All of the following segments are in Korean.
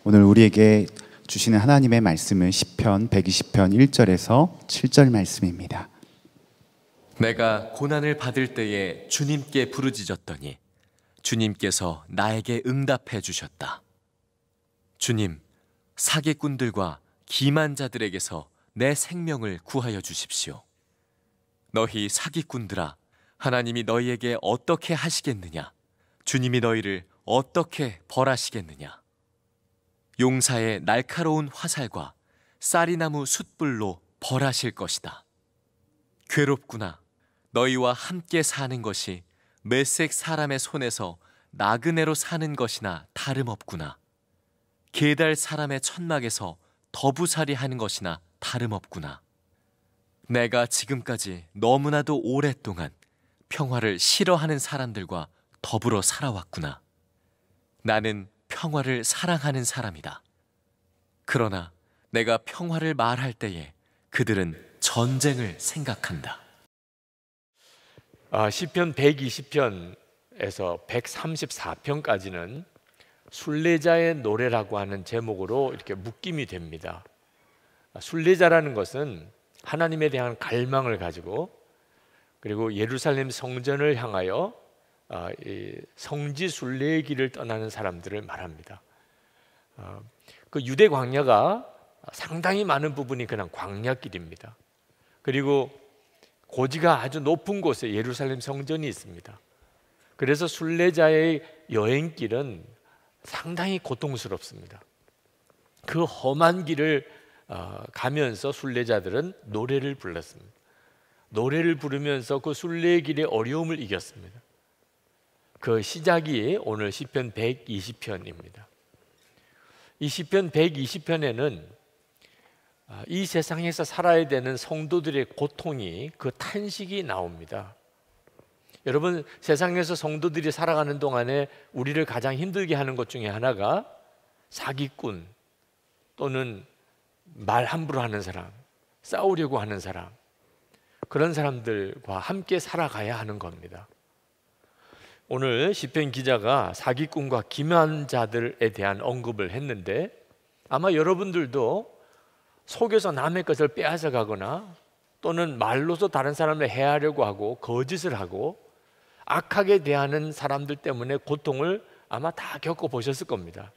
오늘 우리에게 주시는 하나님의 말씀은 시편 120편 1절에서 7절 말씀입니다. 내가 고난을 받을 때에 주님께 부르짖었더니 주님께서 나에게 응답해 주셨다. 주님, 사기꾼들과 기만 자들에게서 내 생명을 구하여 주십시오. 너희 사기꾼들아, 하나님이 너희에게 어떻게 하시겠느냐? 주님이 너희를 어떻게 벌하시겠느냐? 용사의 날카로운 화살과 쌀이나무 숯불로 벌하실 것이다. 괴롭구나. 너희와 함께 사는 것이 메색 사람의 손에서 나그네로 사는 것이나 다름없구나. 게달 사람의 천막에서 더부살이 하는 것이나 다름없구나. 내가 지금까지 너무나도 오랫동안 평화를 싫어하는 사람들과 더불어 살아왔구나. 나는 평화를 사랑하는 사람이다. 그러나 내가 평화를 말할 때에 그들은 전쟁을 생각한다. 시편 120편에서 134편까지는 순례자의 노래라고 하는 제목으로 이렇게 묶임이 됩니다. 순례자라는 것은 하나님에 대한 갈망을 가지고 그리고 예루살렘 성전을 향하여 성지 순례의 길을 떠나는 사람들을 말합니다. 그 유대 광야가 상당히 많은 부분이 그냥 광야길입니다. 그리고 고지가 아주 높은 곳에 예루살렘 성전이 있습니다. 그래서 순례자의 여행길은 상당히 고통스럽습니다. 그 험한 길을 가면서 순례자들은 노래를 불렀습니다. 노래를 부르면서 그 순례의 길의 어려움을 이겼습니다. 그 시작이 오늘 시편 120편입니다. 이 시편 120편에는 이 세상에서 살아야 되는 성도들의 고통이, 그 탄식이 나옵니다. 여러분, 세상에서 성도들이 살아가는 동안에 우리를 가장 힘들게 하는 것 중에 하나가 사기꾼 또는 말 함부로 하는 사람, 싸우려고 하는 사람, 그런 사람들과 함께 살아가야 하는 겁니다. 오늘 시편 기자가 사기꾼과 기만자들에 대한 언급을 했는데 아마 여러분들도 속여서 남의 것을 빼앗아 가거나 또는 말로서 다른 사람을 해하려고 하고 거짓을 하고 악하게 대하는 사람들 때문에 고통을 아마 다 겪어보셨을 겁니다.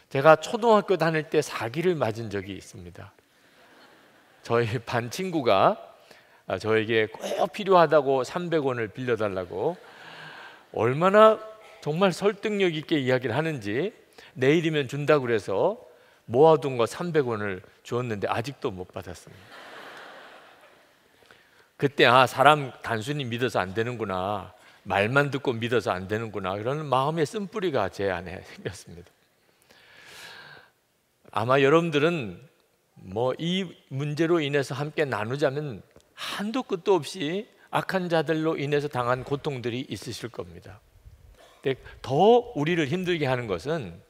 제가 초등학교 다닐 때 사기를 맞은 적이 있습니다. 저희 반 친구가 저에게 꼭 필요하다고 300원을 빌려달라고 얼마나 정말 설득력 있게 이야기를 하는지 내일이면 준다고 그래서 모아둔 거 300원을 주었는데 아직도 못 받았습니다. 그때 사람 단순히 믿어서 안 되는구나, 말만 듣고 믿어서 안 되는구나, 그런 마음의 쓴뿌리가 제 안에 생겼습니다. 아마 여러분들은 이 문제로 인해서 함께 나누자면 한도 끝도 없이 악한 자들로 인해서 당한 고통들이 있으실 겁니다. 근데 더 우리를 힘들게 하는 것은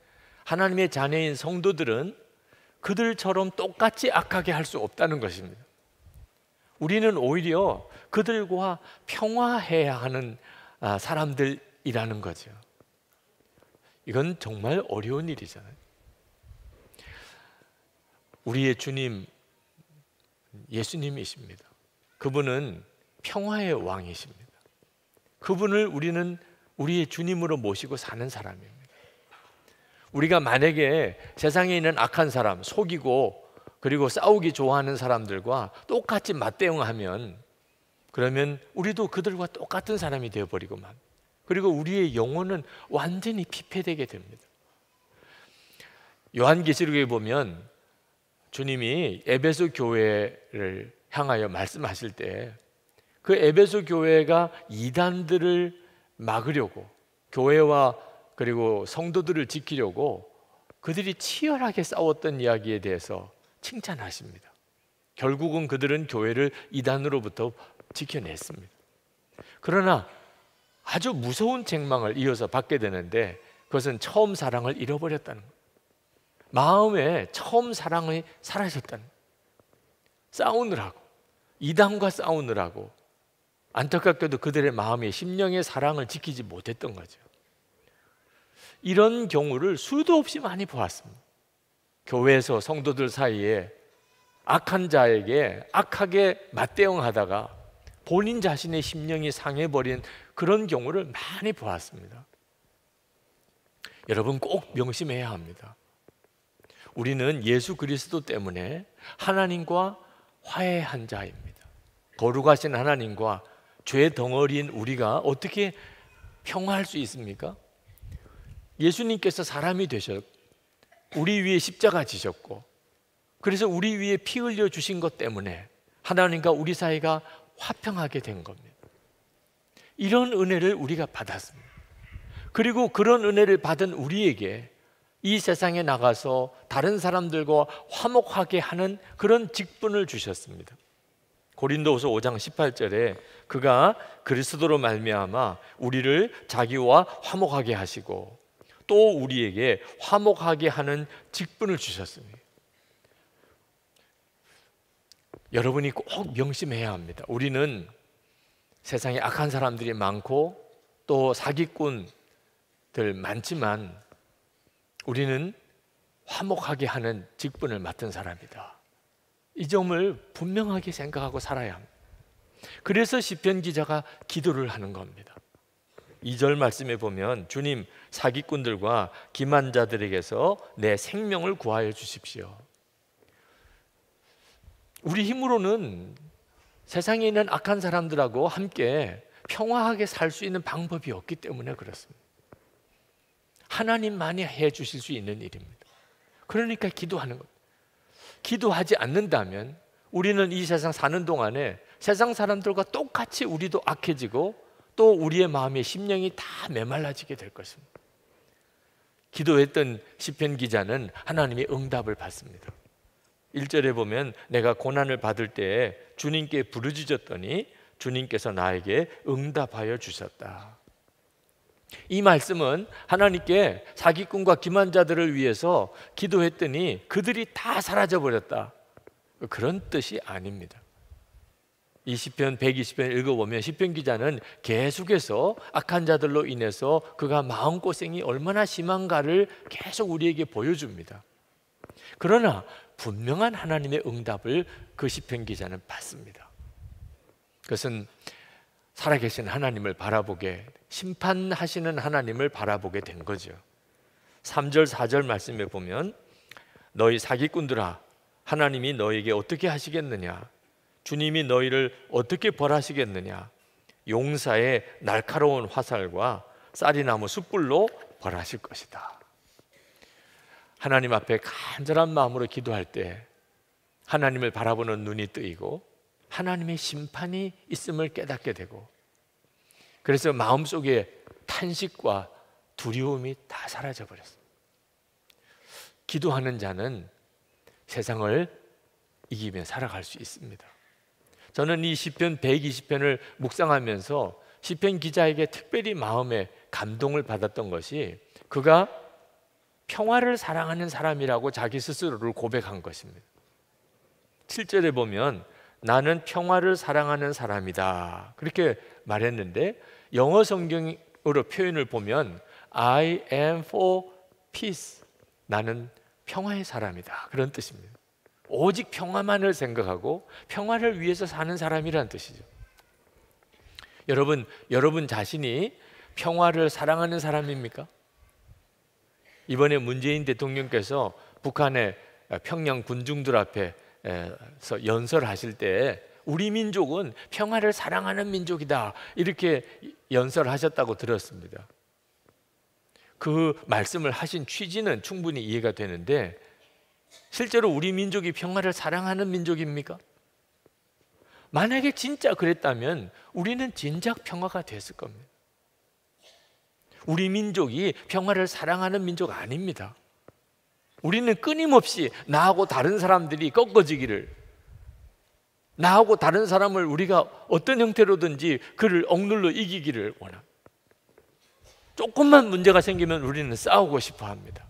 하나님의 자녀인 성도들은 그들처럼 똑같이 악하게 할 수 없다는 것입니다. 우리는 오히려 그들과 평화해야 하는 사람들이라는 거죠. 이건 정말 어려운 일이잖아요. 우리의 주님 예수님이십니다. 그분은 평화의 왕이십니다. 그분을 우리는 우리의 주님으로 모시고 사는 사람입니다. 우리가 만약에 세상에 있는 악한 사람, 속이고 그리고 싸우기 좋아하는 사람들과 똑같이 맞대응하면 그러면 우리도 그들과 똑같은 사람이 되어버리고만, 그리고 우리의 영혼은 완전히 피폐되게 됩니다. 요한계시록에 보면 주님이 에베소 교회를 향하여 말씀하실 때 그 에베소 교회가 이단들을 막으려고, 교회와 그리고 성도들을 지키려고 그들이 치열하게 싸웠던 이야기에 대해서 칭찬하십니다. 결국은 그들은 교회를 이단으로부터 지켜냈습니다. 그러나 아주 무서운 책망을 이어서 받게 되는데 그것은 처음 사랑을 잃어버렸다는 거예요. 마음에 처음 사랑이 사라졌다는 거예요. 싸우느라고, 이단과 싸우느라고 안타깝게도 그들의 마음에 심령의 사랑을 지키지 못했던 거죠. 이런 경우를 수도 없이 많이 보았습니다. 교회에서 성도들 사이에 악한 자에게 악하게 맞대응하다가 본인 자신의 심령이 상해버린 그런 경우를 많이 보았습니다. 여러분 꼭 명심해야 합니다. 우리는 예수 그리스도 때문에 하나님과 화해한 자입니다. 거룩하신 하나님과 죄 덩어리인 우리가 어떻게 평화할 수 있습니까? 예수님께서 사람이 되셨고 우리 위에 십자가 지셨고 그래서 우리 위에 피 흘려 주신 것 때문에 하나님과 우리 사이가 화평하게 된 겁니다. 이런 은혜를 우리가 받았습니다. 그리고 그런 은혜를 받은 우리에게 이 세상에 나가서 다른 사람들과 화목하게 하는 그런 직분을 주셨습니다. 고린도후서 5장 18절에 그가 그리스도로 말미암아 우리를 자기와 화목하게 하시고 또 우리에게 화목하게 하는 직분을 주셨습니다. 여러분이 꼭 명심해야 합니다. 우리는 세상에 악한 사람들이 많고 또 사기꾼들 많지만 우리는 화목하게 하는 직분을 맡은 사람이다. 이 점을 분명하게 생각하고 살아야 합니다. 그래서 시편 기자가 기도를 하는 겁니다. 2절 말씀에 보면 주님 사기꾼들과 기만자들에게서 내 생명을 구하여 주십시오. 우리 힘으로는 세상에 있는 악한 사람들하고 함께 평화하게 살 수 있는 방법이 없기 때문에 그렇습니다. 하나님만이 해 주실 수 있는 일입니다. 그러니까 기도하는 겁니다. 기도하지 않는다면 우리는 이 세상 사는 동안에 세상 사람들과 똑같이 우리도 악해지고 또 우리의 마음의 심령이 다 메말라지게 될 것입니다. 기도했던 시편 기자는 하나님의 응답을 받습니다. 1절에 보면 내가 고난을 받을 때에 주님께 부르짖었더니 주님께서 나에게 응답하여 주셨다. 이 말씀은 하나님께 사기꾼과 기만자들을 위해서 기도했더니 그들이 다 사라져 버렸다, 그런 뜻이 아닙니다. 이 시편 120편 읽어보면 시편 기자는 계속해서 악한 자들로 인해서 그가 마음고생이 얼마나 심한가를 계속 우리에게 보여줍니다. 그러나 분명한 하나님의 응답을 그 시편 기자는 받습니다. 그것은 살아계신 하나님을 바라보게, 심판하시는 하나님을 바라보게 된 거죠. 3절 4절 말씀에 보면 너희 사기꾼들아 하나님이 너에게 어떻게 하시겠느냐, 주님이 너희를 어떻게 벌하시겠느냐, 용사의 날카로운 화살과 쌀이나무 숯불로 벌하실 것이다. 하나님 앞에 간절한 마음으로 기도할 때 하나님을 바라보는 눈이 뜨이고 하나님의 심판이 있음을 깨닫게 되고, 그래서 마음속에 탄식과 두려움이 다 사라져 버렸습니다. 기도하는 자는 세상을 이기며 살아갈 수 있습니다. 저는 이 시편 120편을 묵상하면서 시편 기자에게 특별히 마음에 감동을 받았던 것이 그가 평화를 사랑하는 사람이라고 자기 스스로를 고백한 것입니다. 7절에 보면 나는 평화를 사랑하는 사람이다, 그렇게 말했는데 영어 성경으로 표현을 보면 I am for peace, 나는 평화의 사람이다, 그런 뜻입니다. 오직 평화만을 생각하고 평화를 위해서 사는 사람이라는 뜻이죠. 여러분 자신이 평화를 사랑하는 사람입니까? 이번에 문재인 대통령께서 북한의 평양 군중들 앞에서 연설하실 때 우리 민족은 평화를 사랑하는 민족이다, 이렇게 연설하셨다고 들었습니다. 그 말씀을 하신 취지는 충분히 이해가 되는데 실제로 우리 민족이 평화를 사랑하는 민족입니까? 만약에 진짜 그랬다면 우리는 진작 평화가 됐을 겁니다. 우리 민족이 평화를 사랑하는 민족 아닙니다. 우리는 끊임없이 나하고 다른 사람들이 꺾어지기를, 나하고 다른 사람을 우리가 어떤 형태로든지 그를 억눌러 이기기를 원합니다. 조금만 문제가 생기면 우리는 싸우고 싶어 합니다.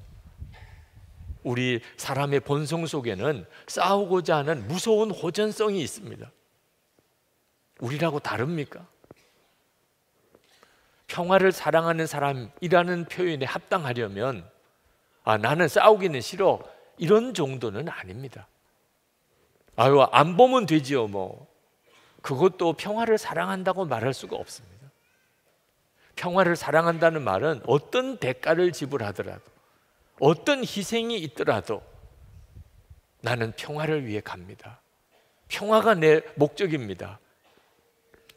우리 사람의 본성 속에는 싸우고자 하는 무서운 호전성이 있습니다. 우리라고 다릅니까? 평화를 사랑하는 사람이라는 표현에 합당하려면 나는 싸우기는 싫어, 이런 정도는 아닙니다. 아유, 안 보면 되지요 뭐. 그것도 평화를 사랑한다고 말할 수가 없습니다. 평화를 사랑한다는 말은 어떤 대가를 지불하더라도, 어떤 희생이 있더라도 나는 평화를 위해 갑니다. 평화가 내 목적입니다.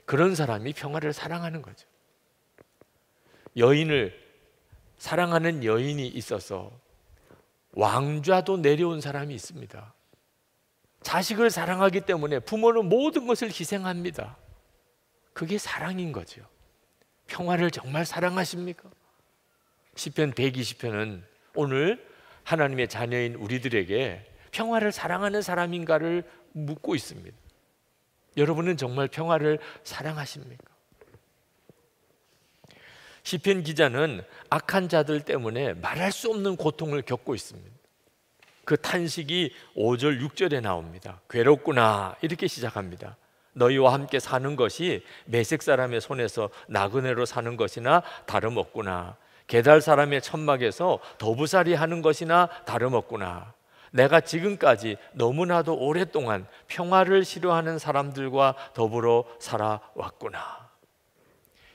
그런 사람이 평화를 사랑하는 거죠. 여인을 사랑하는 여인이 있어서 왕좌도 내려온 사람이 있습니다. 자식을 사랑하기 때문에 부모는 모든 것을 희생합니다. 그게 사랑인 거죠. 평화를 정말 사랑하십니까? 시편 120편은 오늘 하나님의 자녀인 우리들에게 평화를 사랑하는 사람인가를 묻고 있습니다. 여러분은 정말 평화를 사랑하십니까? 시편 기자는 악한 자들 때문에 말할 수 없는 고통을 겪고 있습니다. 그 탄식이 5절 6절에 나옵니다. 괴롭구나, 이렇게 시작합니다. 너희와 함께 사는 것이 메색 사람의 손에서 나그네로 사는 것이나 다름없구나. 게달 사람의 천막에서 더부살이 하는 것이나 다름없구나. 내가 지금까지 너무나도 오랫동안 평화를 싫어하는 사람들과 더불어 살아왔구나.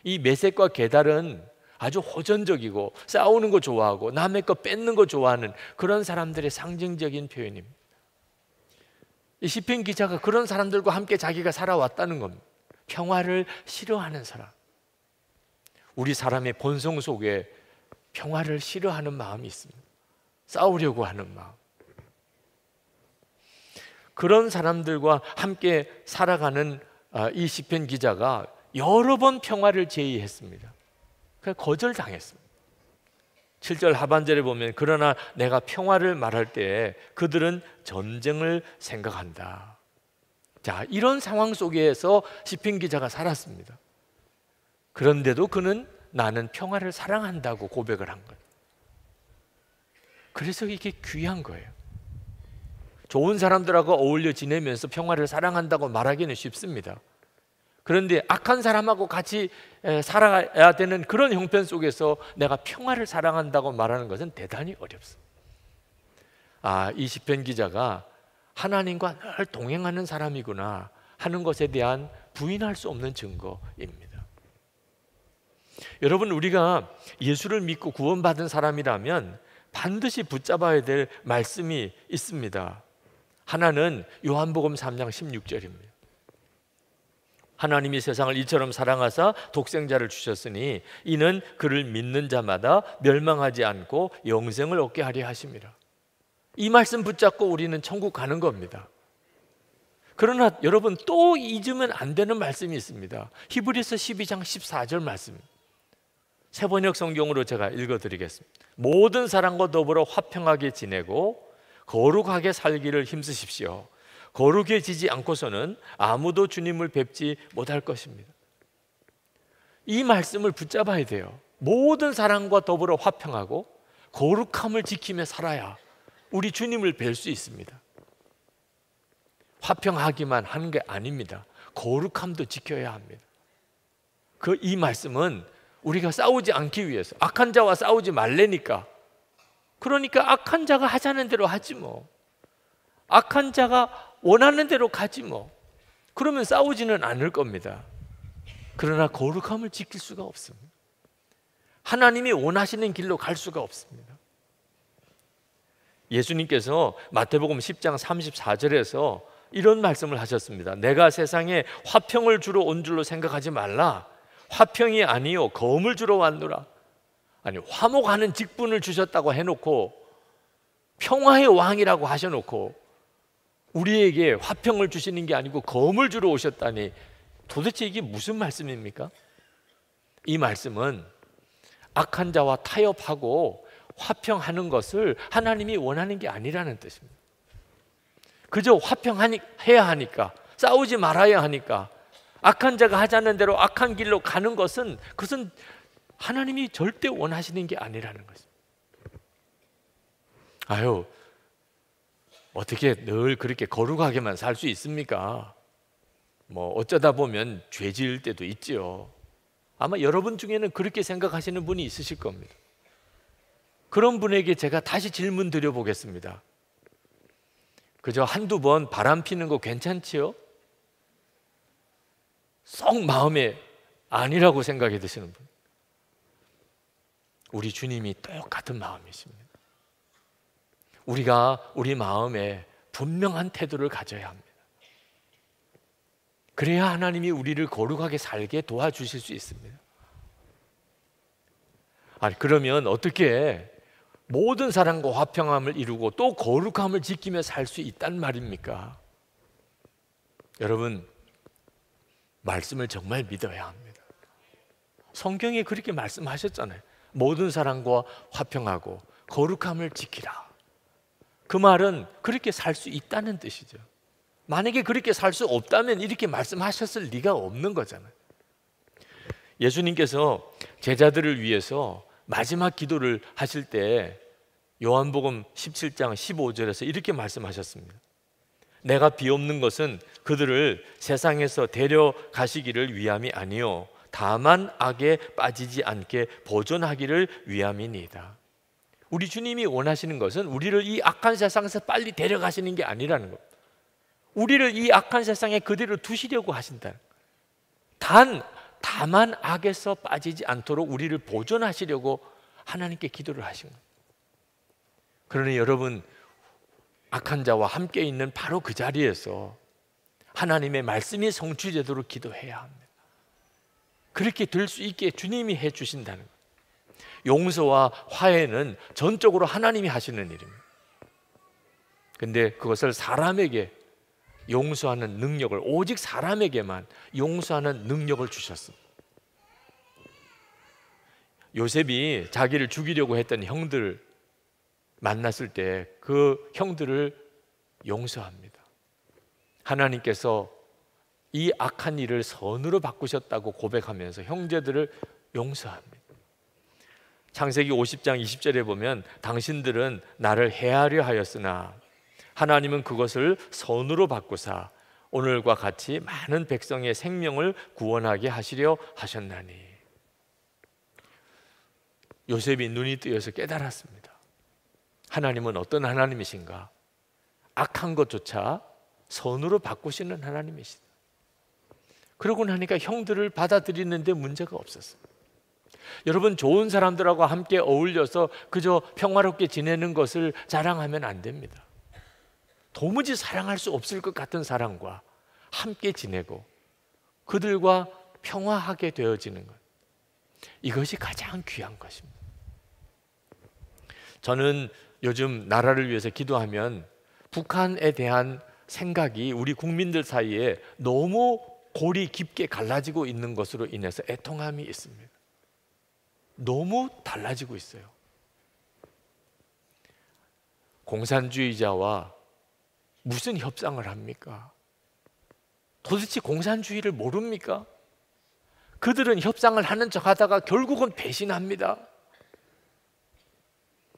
이 메색과 게달은 아주 호전적이고 싸우는 거 좋아하고 남의 거 뺏는 거 좋아하는 그런 사람들의 상징적인 표현입니다. 이 시편 기자가 그런 사람들과 함께 자기가 살아왔다는 겁니다. 평화를 싫어하는 사람. 우리 사람의 본성 속에 평화를 싫어하는 마음이 있습니다. 싸우려고 하는 마음. 그런 사람들과 함께 살아가는 이 시편 기자가 여러 번 평화를 제의했습니다. 그래서 거절당했습니다. 7절 하반절에 보면 그러나 내가 평화를 말할 때 그들은 전쟁을 생각한다. 자, 이런 상황 속에서 시편 기자가 살았습니다. 그런데도 그는 나는 평화를 사랑한다고 고백을 한 거예요. 그래서 이게 귀한 거예요. 좋은 사람들하고 어울려 지내면서 평화를 사랑한다고 말하기는 쉽습니다. 그런데 악한 사람하고 같이 살아야 되는 그런 형편 속에서 내가 평화를 사랑한다고 말하는 것은 대단히 어렵습니다. 이 시편 기자가 하나님과 늘 동행하는 사람이구나 하는 것에 대한 부인할 수 없는 증거입니다. 여러분, 우리가 예수를 믿고 구원받은 사람이라면 반드시 붙잡아야 될 말씀이 있습니다. 하나는 요한복음 3장 16절입니다. 하나님이 세상을 이처럼 사랑하사 독생자를 주셨으니 이는 그를 믿는 자마다 멸망하지 않고 영생을 얻게 하려 하심이라. 이 말씀 붙잡고 우리는 천국 가는 겁니다. 그러나 여러분, 또 잊으면 안 되는 말씀이 있습니다. 히브리서 12장 14절 말씀. 새번역 성경으로 제가 읽어드리겠습니다. 모든 사람과 더불어 화평하게 지내고 거룩하게 살기를 힘쓰십시오. 거룩해지지 않고서는 아무도 주님을 뵙지 못할 것입니다. 이 말씀을 붙잡아야 돼요. 모든 사람과 더불어 화평하고 거룩함을 지키며 살아야 우리 주님을 뵐 수 있습니다. 화평하기만 하는 게 아닙니다. 거룩함도 지켜야 합니다. 이 말씀은 우리가 싸우지 않기 위해서, 악한 자와 싸우지 말래니까. 그러니까 악한 자가 하자는 대로 하지 뭐. 악한 자가 원하는 대로 가지 뭐. 그러면 싸우지는 않을 겁니다. 그러나 거룩함을 지킬 수가 없습니다. 하나님이 원하시는 길로 갈 수가 없습니다. 예수님께서 마태복음 10장 34절에서 이런 말씀을 하셨습니다. 내가 세상에 화평을 주러 온 줄로 생각하지 말라. 화평이 아니요 검을 주러 왔노라. 아니, 화목하는 직분을 주셨다고 해놓고 평화의 왕이라고 하셔놓고 우리에게 화평을 주시는 게 아니고 검을 주러 오셨다니, 도대체 이게 무슨 말씀입니까? 이 말씀은 악한 자와 타협하고 화평하는 것을 하나님이 원하는 게 아니라는 뜻입니다. 그저 화평해야 하니까, 싸우지 말아야 하니까, 악한 자가 하자는 대로 악한 길로 가는 것은, 그것은 하나님이 절대 원하시는 게 아니라는 것입니다. 아유, 어떻게 늘 그렇게 거룩하게만 살 수 있습니까? 뭐 어쩌다 보면 죄 지을 때도 있지요. 아마 여러분 중에는 그렇게 생각하시는 분이 있으실 겁니다. 그런 분에게 제가 다시 질문 드려보겠습니다. 그저 한두 번 바람 피는 거 괜찮지요? 썩 마음에 아니라고 생각이 드시는 분, 우리 주님이 똑같은 마음이십니다. 우리가 우리 마음에 분명한 태도를 가져야 합니다. 그래야 하나님이 우리를 거룩하게 살게 도와주실 수 있습니다. 아니, 그러면 어떻게 모든 사람과 화평함을 이루고 또 거룩함을 지키며 살 수 있단 말입니까? 여러분, 말씀을 정말 믿어야 합니다. 성경에 그렇게 말씀하셨잖아요. 모든 사람과 화평하고 거룩함을 지키라. 그 말은 그렇게 살 수 있다는 뜻이죠. 만약에 그렇게 살 수 없다면 이렇게 말씀하셨을 리가 없는 거잖아요. 예수님께서 제자들을 위해서 마지막 기도를 하실 때 요한복음 17장 15절에서 이렇게 말씀하셨습니다. 내가 비옵는 것은 그들을 세상에서 데려가시기를 위함이 아니요 다만 악에 빠지지 않게 보존하기를 위함이니이다. 우리 주님이 원하시는 것은 우리를 이 악한 세상에서 빨리 데려가시는 게 아니라는 것. 우리를 이 악한 세상에 그대로 두시려고 하신다. 다만 악에서 빠지지 않도록 우리를 보존하시려고 하나님께 기도를 하신 것. 그러니 여러분, 악한 자와 함께 있는 바로 그 자리에서 하나님의 말씀이 성취되도록 기도해야 합니다. 그렇게 될 수 있게 주님이 해 주신다는 것. 용서와 화해는 전적으로 하나님이 하시는 일입니다. 근데 그것을 사람에게 용서하는 능력을, 오직 사람에게만 용서하는 능력을 주셨습니다. 요셉이 자기를 죽이려고 했던 형들 만났을 때 그 형들을 용서합니다. 하나님께서 이 악한 일을 선으로 바꾸셨다고 고백하면서 형제들을 용서합니다. 창세기 50장 20절에 보면 당신들은 나를 해하려 하였으나 하나님은 그것을 선으로 바꾸사 오늘과 같이 많은 백성의 생명을 구원하게 하시려 하셨나니. 요셉이 눈이 뜨여서 깨달았습니다. 하나님은 어떤 하나님이신가? 악한 것조차 선으로 바꾸시는 하나님이시다. 그러고 나니까 형들을 받아들이는데 문제가 없었어요. 여러분, 좋은 사람들하고 함께 어울려서 그저 평화롭게 지내는 것을 자랑하면 안 됩니다. 도무지 사랑할 수 없을 것 같은 사람과 함께 지내고 그들과 평화하게 되어지는 것, 이것이 가장 귀한 것입니다. 저는 요즘 나라를 위해서 기도하면 북한에 대한 생각이 우리 국민들 사이에 너무 골이 깊게 갈라지고 있는 것으로 인해서 애통함이 있습니다. 너무 달라지고 있어요. 공산주의자와 무슨 협상을 합니까? 도대체 공산주의를 모릅니까? 그들은 협상을 하는 척 하다가 결국은 배신합니다.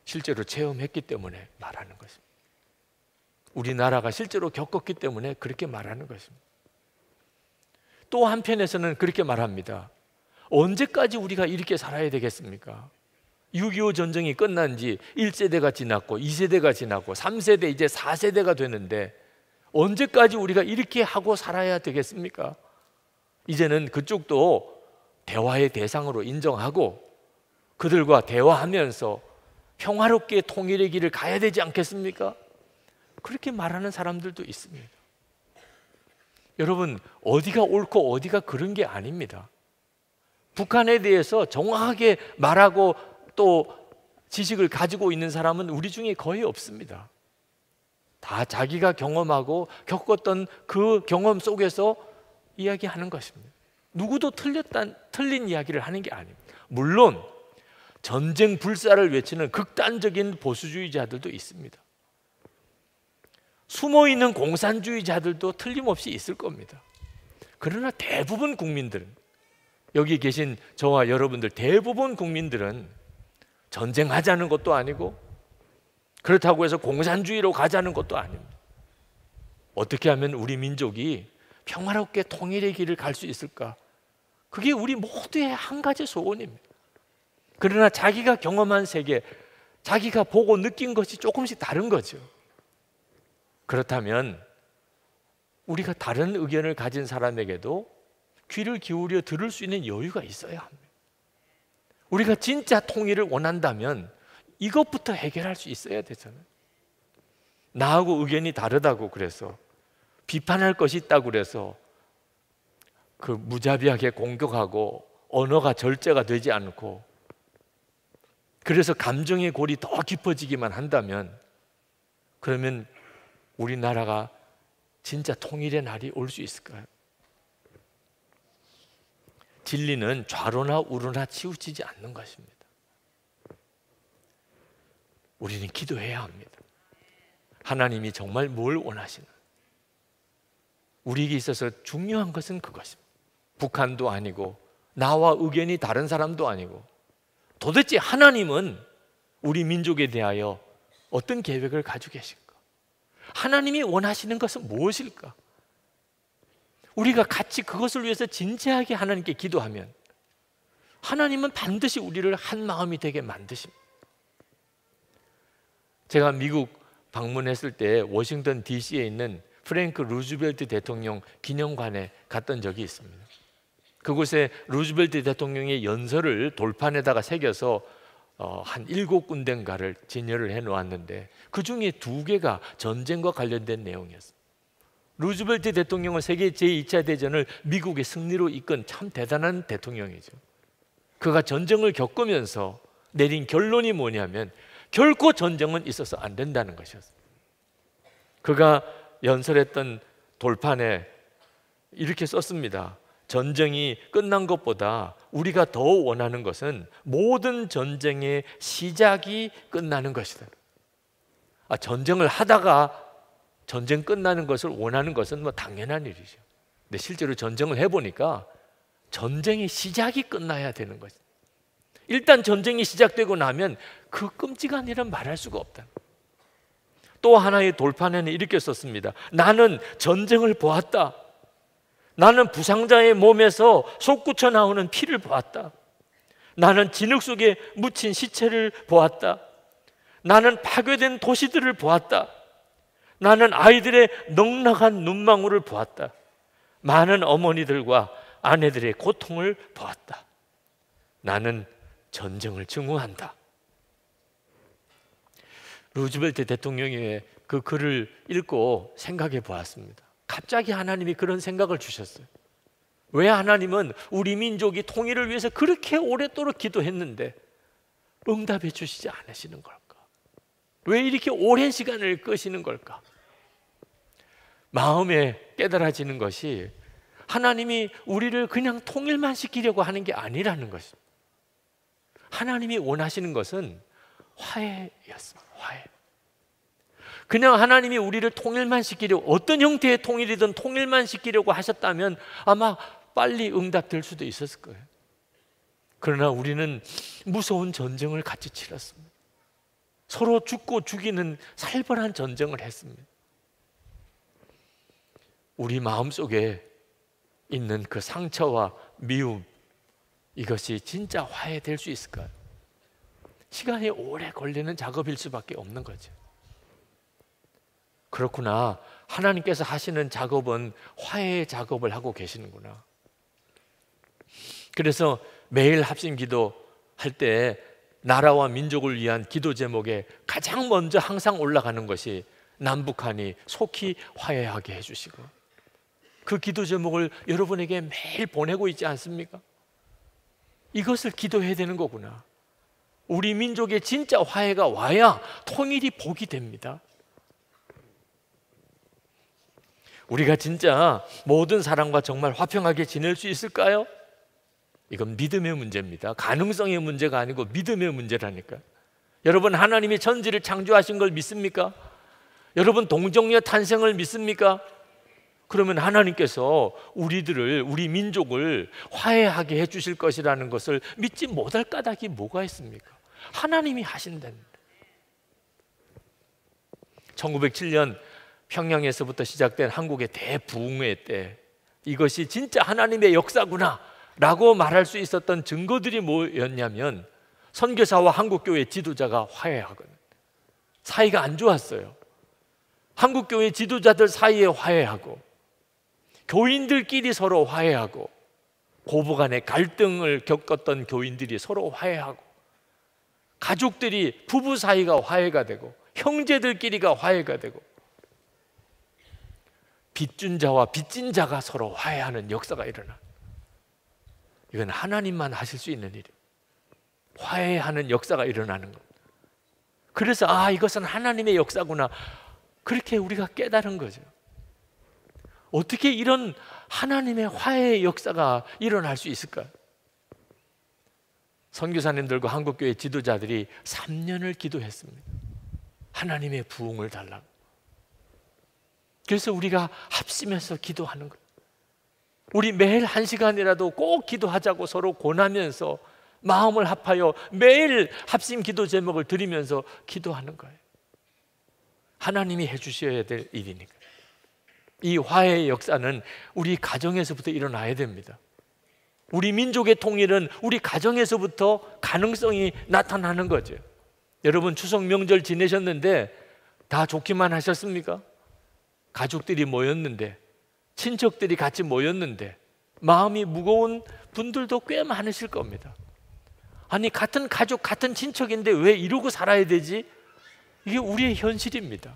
실제로 체험했기 때문에 말하는 것입니다. 우리나라가 실제로 겪었기 때문에 그렇게 말하는 것입니다. 또 한편에서는 그렇게 말합니다. 언제까지 우리가 이렇게 살아야 되겠습니까? 6.25 전쟁이 끝난 지 1세대가 지났고 2세대가 지났고 3세대, 이제 4세대가 되는데 언제까지 우리가 이렇게 하고 살아야 되겠습니까? 이제는 그쪽도 대화의 대상으로 인정하고 그들과 대화하면서 평화롭게 통일의 길을 가야 되지 않겠습니까? 그렇게 말하는 사람들도 있습니다. 여러분, 어디가 옳고 어디가 그런 게 아닙니다. 북한에 대해서 정확하게 말하고 또 지식을 가지고 있는 사람은 우리 중에 거의 없습니다. 다 자기가 경험하고 겪었던 그 경험 속에서 이야기하는 것입니다. 누구도 틀린 이야기를 하는 게 아닙니다. 물론 전쟁 불사를 외치는 극단적인 보수주의자들도 있습니다. 숨어있는 공산주의자들도 틀림없이 있을 겁니다. 그러나 대부분 국민들은, 여기 계신 저와 여러분들 대부분 국민들은 전쟁하자는 것도 아니고 그렇다고 해서 공산주의로 가자는 것도 아닙니다. 어떻게 하면 우리 민족이 평화롭게 통일의 길을 갈 수 있을까? 그게 우리 모두의 한 가지 소원입니다. 그러나 자기가 경험한 세계, 자기가 보고 느낀 것이 조금씩 다른 거죠. 그렇다면 우리가 다른 의견을 가진 사람에게도 귀를 기울여 들을 수 있는 여유가 있어야 합니다. 우리가 진짜 통일을 원한다면 이것부터 해결할 수 있어야 되잖아요. 나하고 의견이 다르다고 그래서, 비판할 것이 있다고 그래서 그 무자비하게 공격하고 언어가 절제가 되지 않고, 그래서 감정의 골이 더 깊어지기만 한다면, 그러면 우리나라가 진짜 통일의 날이 올 수 있을까요? 진리는 좌로나 우로나 치우치지 않는 것입니다. 우리는 기도해야 합니다. 하나님이 정말 뭘 원하시나? 우리에게 있어서 중요한 것은 그것입니다. 북한도 아니고 나와 의견이 다른 사람도 아니고, 도대체 하나님은 우리 민족에 대하여 어떤 계획을 가지고 계실까? 하나님이 원하시는 것은 무엇일까? 우리가 같이 그것을 위해서 진지하게 하나님께 기도하면 하나님은 반드시 우리를 한 마음이 되게 만드십니다. 제가 미국 방문했을 때 워싱턴 DC에 있는 프랭크 루즈벨트 대통령 기념관에 갔던 적이 있습니다. 그곳에 루즈벨트 대통령의 연설을 돌판에다가 새겨서 한 7군데인가를 진열을 해놓았는데, 그 중에 2개가 전쟁과 관련된 내용이었습니다. 루즈벨트 대통령은 세계 제2차 대전을 미국의 승리로 이끈 참 대단한 대통령이죠. 그가 전쟁을 겪으면서 내린 결론이 뭐냐면 결코 전쟁은 있어서 안 된다는 것이었습니다. 그가 연설했던 돌판에 이렇게 썼습니다. 전쟁이 끝난 것보다 우리가 더 원하는 것은 모든 전쟁의 시작이 끝나는 것이다. 전쟁을 하다가 전쟁 끝나는 것을 원하는 것은 뭐 당연한 일이죠. 근데 실제로 전쟁을 해보니까 전쟁의 시작이 끝나야 되는 거죠. 일단 전쟁이 시작되고 나면 그 끔찍한 일은 말할 수가 없다. 또 하나의 돌판에는 이렇게 썼습니다. 나는 전쟁을 보았다. 나는 부상자의 몸에서 솟구쳐 나오는 피를 보았다. 나는 진흙 속에 묻힌 시체를 보았다. 나는 파괴된 도시들을 보았다. 나는 아이들의 넉넉한 눈망울을 보았다. 많은 어머니들과 아내들의 고통을 보았다. 나는 전쟁을 증오한다. 루즈벨트 대통령의 그 글을 읽고 생각해 보았습니다. 갑자기 하나님이 그런 생각을 주셨어요. 왜 하나님은 우리 민족이 통일을 위해서 그렇게 오랫도록 기도했는데 응답해 주시지 않으시는 걸까? 왜 이렇게 오랜 시간을 끄시는 걸까? 마음에 깨달아지는 것이 하나님이 우리를 그냥 통일만 시키려고 하는 게 아니라는 것입니다. 하나님이 원하시는 것은 화해였습니다. 화해. 그냥 하나님이 우리를 통일만 시키려고, 어떤 형태의 통일이든 통일만 시키려고 하셨다면 아마 빨리 응답될 수도 있었을 거예요. 그러나 우리는 무서운 전쟁을 같이 치렀습니다. 서로 죽고 죽이는 살벌한 전쟁을 했습니다. 우리 마음속에 있는 그 상처와 미움, 이것이 진짜 화해될 수 있을까요? 시간이 오래 걸리는 작업일 수밖에 없는 거죠. 그렇구나. 하나님께서 하시는 작업은 화해의 작업을 하고 계시는구나. 그래서 매일 합심 기도 할 때 나라와 민족을 위한 기도 제목에 가장 먼저 항상 올라가는 것이 남북한이 속히 화해하게 해주시고, 그 기도 제목을 여러분에게 매일 보내고 있지 않습니까? 이것을 기도해야 되는 거구나. 우리 민족의 진짜 화해가 와야 통일이 복이 됩니다. 우리가 진짜 모든 사람과 정말 화평하게 지낼 수 있을까요? 이건 믿음의 문제입니다. 가능성의 문제가 아니고 믿음의 문제라니까. 여러분, 하나님이 천지를 창조하신 걸 믿습니까? 여러분, 동정녀 탄생을 믿습니까? 그러면 하나님께서 우리 민족을 화해하게 해주실 것이라는 것을 믿지 못할 까닭이 뭐가 있습니까? 하나님이 하신답니다. 1907년 평양에서부터 시작된 한국의 대부흥회 때 이것이 진짜 하나님의 역사구나 라고 말할 수 있었던 증거들이 뭐였냐면 선교사와 한국교회 지도자가 화해하거든. 사이가 안 좋았어요. 한국교회 지도자들 사이에 화해하고, 교인들끼리 서로 화해하고, 고부간의 갈등을 겪었던 교인들이 서로 화해하고, 가족들이 부부 사이가 화해가 되고, 형제들끼리가 화해가 되고, 빚준 자와 빚진 자가 서로 화해하는 역사가 일어나. 이건 하나님만 하실 수 있는 일이에요. 화해하는 역사가 일어나는 것. 그래서 이것은 하나님의 역사구나, 그렇게 우리가 깨달은 거죠. 어떻게 이런 하나님의 화해의 역사가 일어날 수 있을까요? 선교사님들과 한국교회 지도자들이 3년을 기도했습니다. 하나님의 부흥을 달라고. 그래서 우리가 합심해서 기도하는 거예요. 우리 매일 1시간이라도 꼭 기도하자고 서로 권하면서 마음을 합하여 매일 합심 기도 제목을 드리면서 기도하는 거예요. 하나님이 해주셔야 될 일이니까. 이 화해의 역사는 우리 가정에서부터 일어나야 됩니다. 우리 민족의 통일은 우리 가정에서부터 가능성이 나타나는 거죠. 여러분, 추석 명절 지내셨는데 다 좋기만 하셨습니까? 가족들이 모였는데, 친척들이 같이 모였는데 마음이 무거운 분들도 꽤 많으실 겁니다. 아니, 같은 가족, 같은 친척인데 왜 이러고 살아야 되지? 이게 우리의 현실입니다.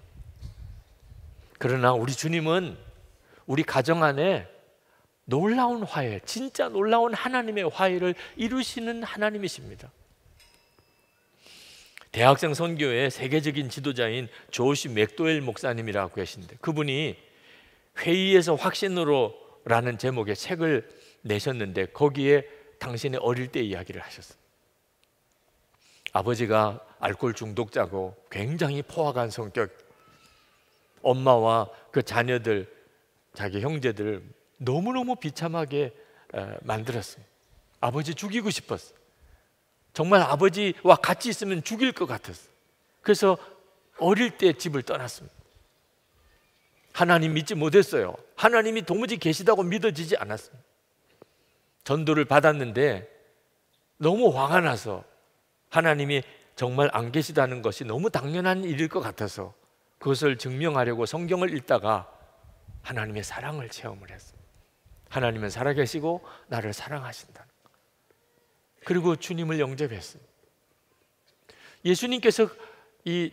그러나 우리 주님은 우리 가정 안에 놀라운 화해, 진짜 놀라운 하나님의 화해를 이루시는 하나님이십니다. 대학생 선교의 세계적인 지도자인 조시 맥도웰 목사님이라고 계신데, 그분이 회의에서 확신으로라는 제목의 책을 내셨는데 거기에 당신의 어릴 때 이야기를 하셨어요. 아버지가 알코올 중독자고 굉장히 포악한 성격, 엄마와 그 자녀들, 자기 형제들 너무너무 비참하게 만들었어요. 아버지 죽이고 싶었어요. 정말 아버지와 같이 있으면 죽일 것 같았어요. 그래서 어릴 때 집을 떠났습니다. 하나님 믿지 못했어요. 하나님이 도무지 계시다고 믿어지지 않았습니다. 전도를 받았는데 너무 화가 나서 하나님이 정말 안 계시다는 것이 너무 당연한 일일 것 같아서 그것을 증명하려고 성경을 읽다가 하나님의 사랑을 체험을 했어요. 하나님은 살아계시고 나를 사랑하신다. 그리고 주님을 영접했어요. 예수님께서 이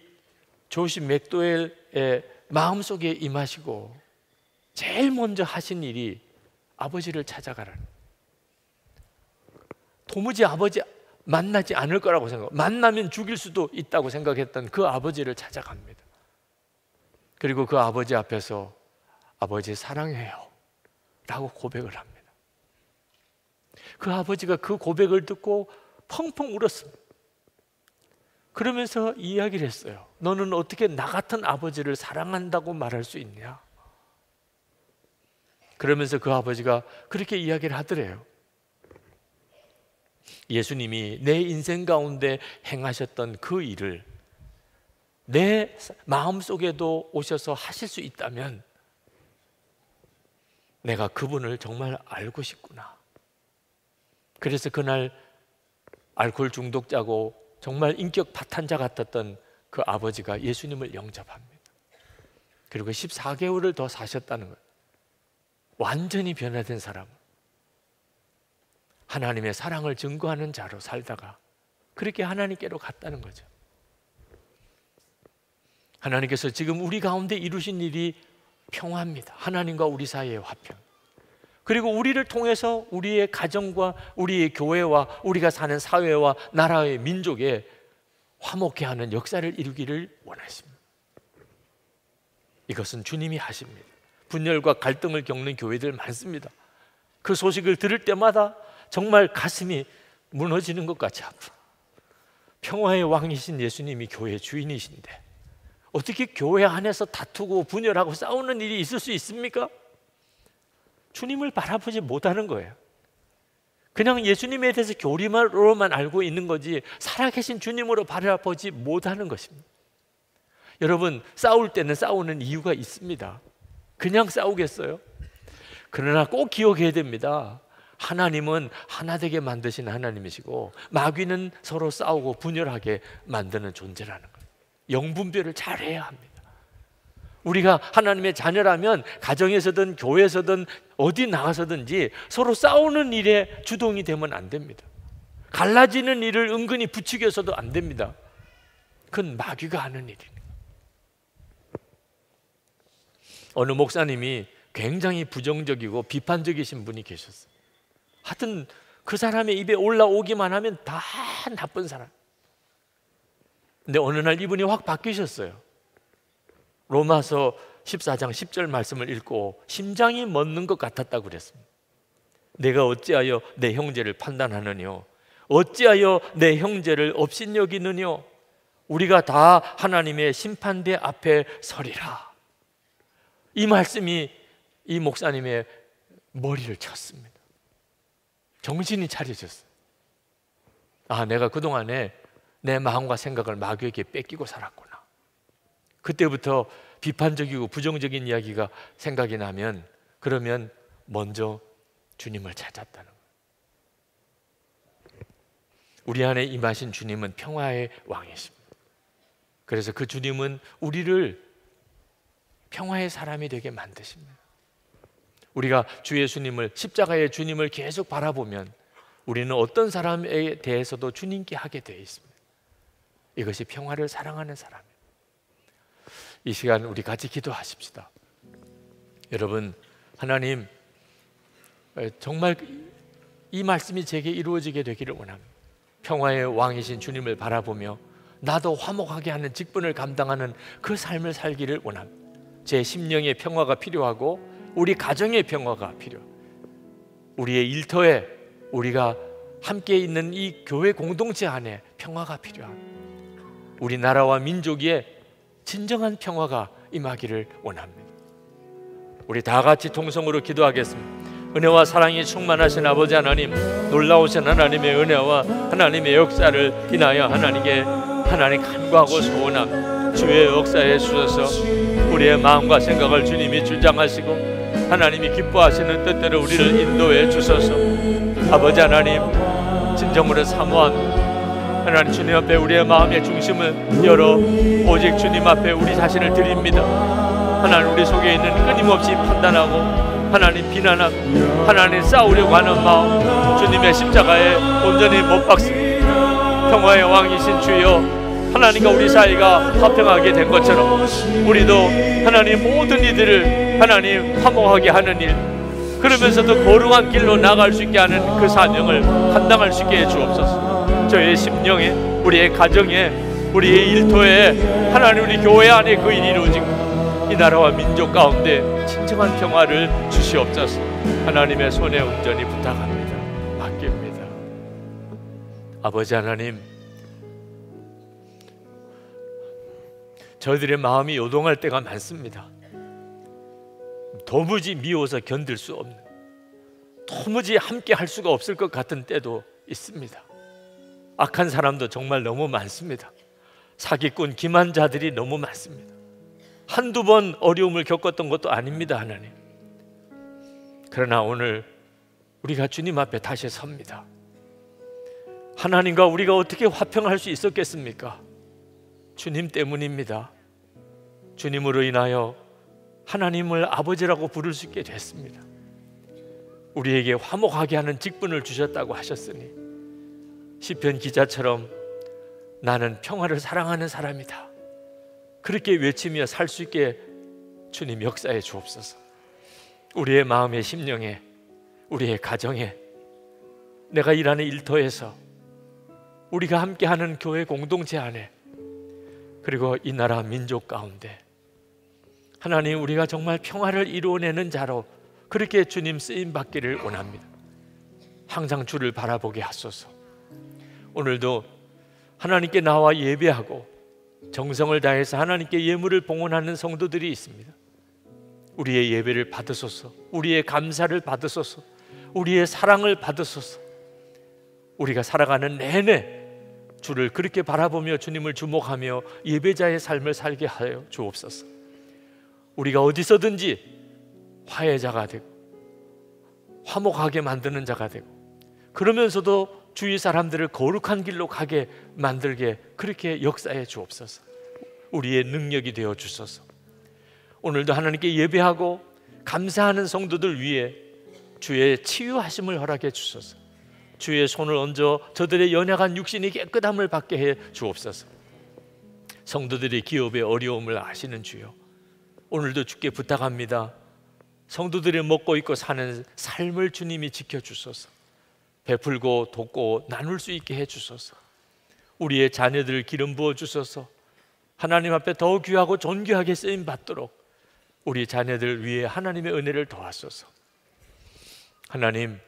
조시 맥도웰의 마음속에 임하시고 제일 먼저 하신 일이 아버지를 찾아가라는, 도무지 아버지 만나지 않을 거라고 생각, 만나면 죽일 수도 있다고 생각했던 그 아버지를 찾아갑니다. 그리고 그 아버지 앞에서 아버지 사랑해요 라고 고백을 합니다. 그 아버지가 그 고백을 듣고 펑펑 울었습니다. 그러면서 이야기를 했어요. 너는 어떻게 나 같은 아버지를 사랑한다고 말할 수 있냐? 그러면서 그 아버지가 그렇게 이야기를 하더래요. 예수님이 내 인생 가운데 행하셨던 그 일을 내 마음속에도 오셔서 하실 수 있다면 내가 그분을 정말 알고 싶구나. 그래서 그날 알코올 중독자고 정말 인격 파탄자 같았던 그 아버지가 예수님을 영접합니다. 그리고 14개월을 더 사셨다는 거예요. 완전히 변화된 사람, 하나님의 사랑을 증거하는 자로 살다가 그렇게 하나님께로 갔다는 거죠. 하나님께서 지금 우리 가운데 이루신 일이 평화입니다. 하나님과 우리 사이의 화평, 그리고 우리를 통해서 우리의 가정과 우리의 교회와 우리가 사는 사회와 나라의 민족에 화목해 하는 역사를 이루기를 원하십니다. 이것은 주님이 하십니다. 분열과 갈등을 겪는 교회들 많습니다. 그 소식을 들을 때마다 정말 가슴이 무너지는 것 같이 아프다. 평화의 왕이신 예수님이 교회 주인이신데 어떻게 교회 안에서 다투고 분열하고 싸우는 일이 있을 수 있습니까? 주님을 바라보지 못하는 거예요. 그냥 예수님에 대해서 교리로만 알고 있는 거지 살아계신 주님으로 바라보지 못하는 것입니다. 여러분, 싸울 때는 싸우는 이유가 있습니다. 그냥 싸우겠어요? 그러나 꼭 기억해야 됩니다. 하나님은 하나 되게 만드신 하나님이시고 마귀는 서로 싸우고 분열하게 만드는 존재라는 거예요. 영분별을 잘해야 합니다. 우리가 하나님의 자녀라면 가정에서든 교회에서든 어디 나가서든지 서로 싸우는 일에 주동이 되면 안 됩니다. 갈라지는 일을 은근히 부추겨서도 안 됩니다. 그건 마귀가 하는 일입니다. 어느 목사님이 굉장히 부정적이고 비판적이신 분이 계셨어요. 하여튼 그 사람의 입에 올라오기만 하면 다 나쁜 사람. 근데 어느 날 이분이 확 바뀌셨어요. 로마서 14장 10절 말씀을 읽고 심장이 멎는 것 같았다고 그랬습니다. 내가 어찌하여 내 형제를 판단하느뇨? 어찌하여 내 형제를 업신여기느뇨? 우리가 다 하나님의 심판대 앞에 서리라. 이 말씀이 이 목사님의 머리를 쳤습니다. 정신이 차려졌어요. 아, 내가 그동안에 내 마음과 생각을 마귀에게 뺏기고 살았구나. 그때부터 비판적이고 부정적인 이야기가 생각이 나면 그러면 먼저 주님을 찾았다는 거예요. 우리 안에 임하신 주님은 평화의 왕이십니다. 그래서 그 주님은 우리를 평화의 사람이 되게 만드십니다. 우리가 주 예수님을, 십자가의 주님을 계속 바라보면 우리는 어떤 사람에 대해서도 주님께 하게 되어 있습니다. 이것이 평화를 사랑하는 사람입니다. 이 시간 우리 같이 기도하십시다. 여러분, 하나님 정말 이 말씀이 제게 이루어지게 되기를 원합니다. 평화의 왕이신 주님을 바라보며 나도 화목하게 하는 직분을 감당하는 그 삶을 살기를 원합니다. 제 심령의 평화가 필요하고 우리 가정의 평화가 필요합니다. 우리의 일터에 우리가 함께 있는 이 교회 공동체 안에 평화가 필요합니다. 우리나라와 민족에 진정한 평화가 임하기를 원합니다. 우리 다 같이 통성으로 기도하겠습니다. 은혜와 사랑이 충만하신 아버지 하나님, 놀라우신 하나님의 은혜와 하나님의 역사를 인하여 하나님 간구하고 소원함 주의 역사에 주셔서 우리의 마음과 생각을 주님이 주장하시고 하나님이 기뻐하시는 뜻대로 우리를 인도해 주셔서 아버지 하나님, 진정으로 사모합니다. 하나님, 주님 앞에 우리의 마음의 중심을 열어 오직 주님 앞에 우리 자신을 드립니다. 하나님, 우리 속에 있는 끊임없이 판단하고 하나님 비난하고 하나님 싸우려고 하는 마음 주님의 십자가에 온전히 못 박습니다. 평화의 왕이신 주여, 하나님과 우리 사이가 화평하게 된 것처럼 우리도 하나님 모든 이들을 하나님 화목하게 하는 일, 그러면서도 거룩한 길로 나아갈 수 있게 하는 그 사명을 감당할 수 있게 해 주옵소서. 저의 심령에, 우리의 가정에, 우리의 일터에 하나님, 우리 교회 안에 그 일이 이루어지고 이 나라와 민족 가운데 진정한 평화를 주시옵소서. 하나님의 손에 온전히 부탁합니다. 맡깁니다. 아버지 하나님, 저희들의 마음이 요동할 때가 많습니다. 도무지 미워서 견딜 수 없는, 도무지 함께 할 수가 없을 것 같은 때도 있습니다. 악한 사람도 정말 너무 많습니다. 사기꾼, 기만자들이 너무 많습니다. 한두 번 어려움을 겪었던 것도 아닙니다, 하나님. 그러나 오늘 우리가 주님 앞에 다시 섭니다. 하나님과 우리가 어떻게 화평할 수 있었겠습니까? 주님 때문입니다. 주님으로 인하여 하나님을 아버지라고 부를 수 있게 됐습니다. 우리에게 화목하게 하는 직분을 주셨다고 하셨으니 시편 기자처럼 나는 평화를 사랑하는 사람이다, 그렇게 외치며 살 수 있게 주님 역사해 주옵소서. 우리의 마음의 심령에, 우리의 가정에, 내가 일하는 일터에서, 우리가 함께하는 교회 공동체 안에, 그리고 이 나라 민족 가운데 하나님, 우리가 정말 평화를 이루어내는 자로 그렇게 주님 쓰임 받기를 원합니다. 항상 주를 바라보게 하소서. 오늘도 하나님께 나와 예배하고 정성을 다해서 하나님께 예물을 봉헌하는 성도들이 있습니다. 우리의 예배를 받으소서. 우리의 감사를 받으소서. 우리의 사랑을 받으소서. 우리가 살아가는 내내 주를 그렇게 바라보며 주님을 주목하며 예배자의 삶을 살게 하여 주옵소서. 우리가 어디서든지 화해자가 되고 화목하게 만드는 자가 되고, 그러면서도 주위 사람들을 거룩한 길로 가게 만들게 그렇게 역사해 주옵소서. 우리의 능력이 되어 주소서. 오늘도 하나님께 예배하고 감사하는 성도들 위해 주의 치유하심을 허락해 주소서. 주의 손을 얹어 저들의 연약한 육신이 깨끗함을 받게 해 주옵소서. 성도들의 기업의 어려움을 아시는 주여, 오늘도 주께 부탁합니다. 성도들이 먹고 있고 사는 삶을 주님이 지켜주소서. 베풀고 돕고 나눌 수 있게 해주소서. 우리의 자녀들을 기름 부어 주소서. 하나님 앞에 더 귀하고 존귀하게 쓰임 받도록 우리 자녀들 위해 하나님의 은혜를 더하소서. 하나님,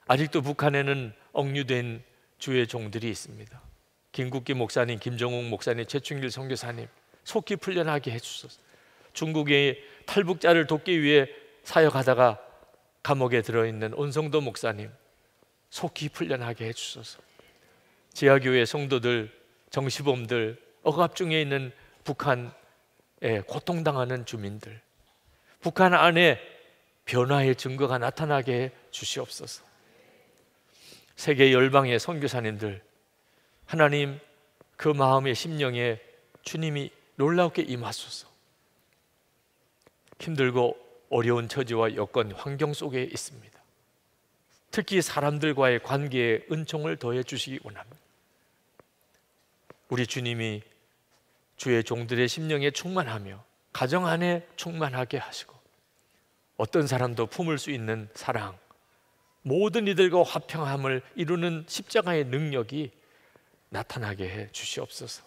아직도 북한에는 억류된 주의 종들이 있습니다. 김국기 목사님, 김정욱 목사님, 최충길 선교사님 속히 풀려나게 해주소서. 중국의 탈북자를 돕기 위해 사역하다가 감옥에 들어있는 온성도 목사님 속히 풀려나게 해주소서. 지하교회 성도들, 정시범들, 억압 중에 있는 북한에 고통당하는 주민들, 북한 안에 변화의 증거가 나타나게 해 주시옵소서. 세계 열방의 선교사님들, 하나님 그 마음의 심령에 주님이 놀랍게 임하소서. 힘들고 어려운 처지와 여건, 환경 속에 있습니다. 특히 사람들과의 관계에 은총을 더해 주시기 원합니다. 우리 주님이 주의 종들의 심령에 충만하며 가정 안에 충만하게 하시고 어떤 사람도 품을 수 있는 사랑, 모든 이들과 화평함을 이루는 십자가의 능력이 나타나게 해 주시옵소서.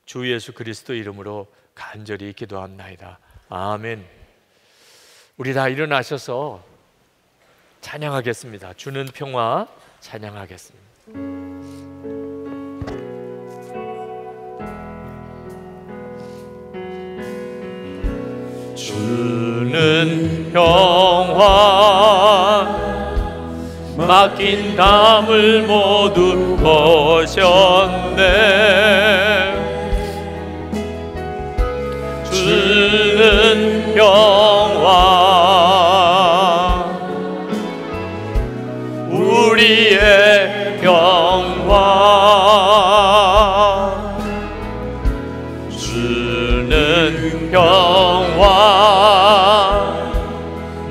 주 예수 그리스도 이름으로 간절히 기도합나이다. 아멘. 우리 다 일어나셔서 찬양하겠습니다. 주는 평화 찬양하겠습니다. 주는 평화 맡긴 담을 모두 거셨네. 주는 평화 우리의 평화. 주는 평화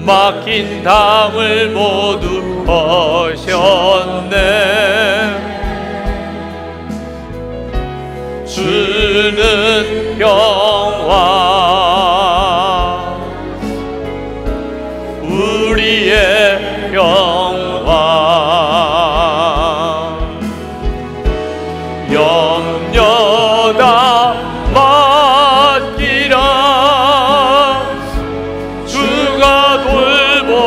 맡긴 담을 모두 거셨네. 주는 평화 우리의 평화. 염려 다 맡기라. 주가 돌보시리.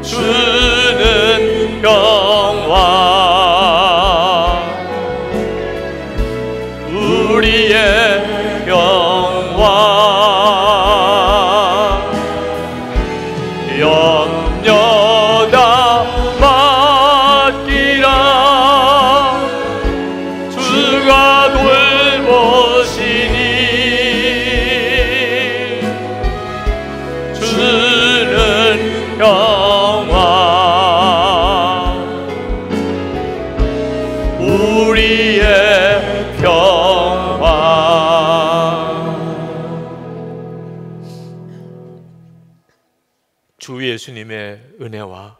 주는 평화 우리의 평화. 염려 다 맡기라. 주가 돌보시니. 주는 평화 우리의 평화. 주 예수님의 은혜와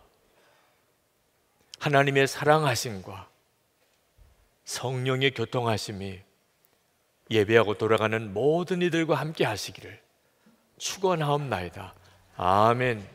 하나님의 사랑하심과 성령의 교통하심이 예배하고 돌아가는 모든 이들과 함께 하시기를 축원하옵나이다. 아멘.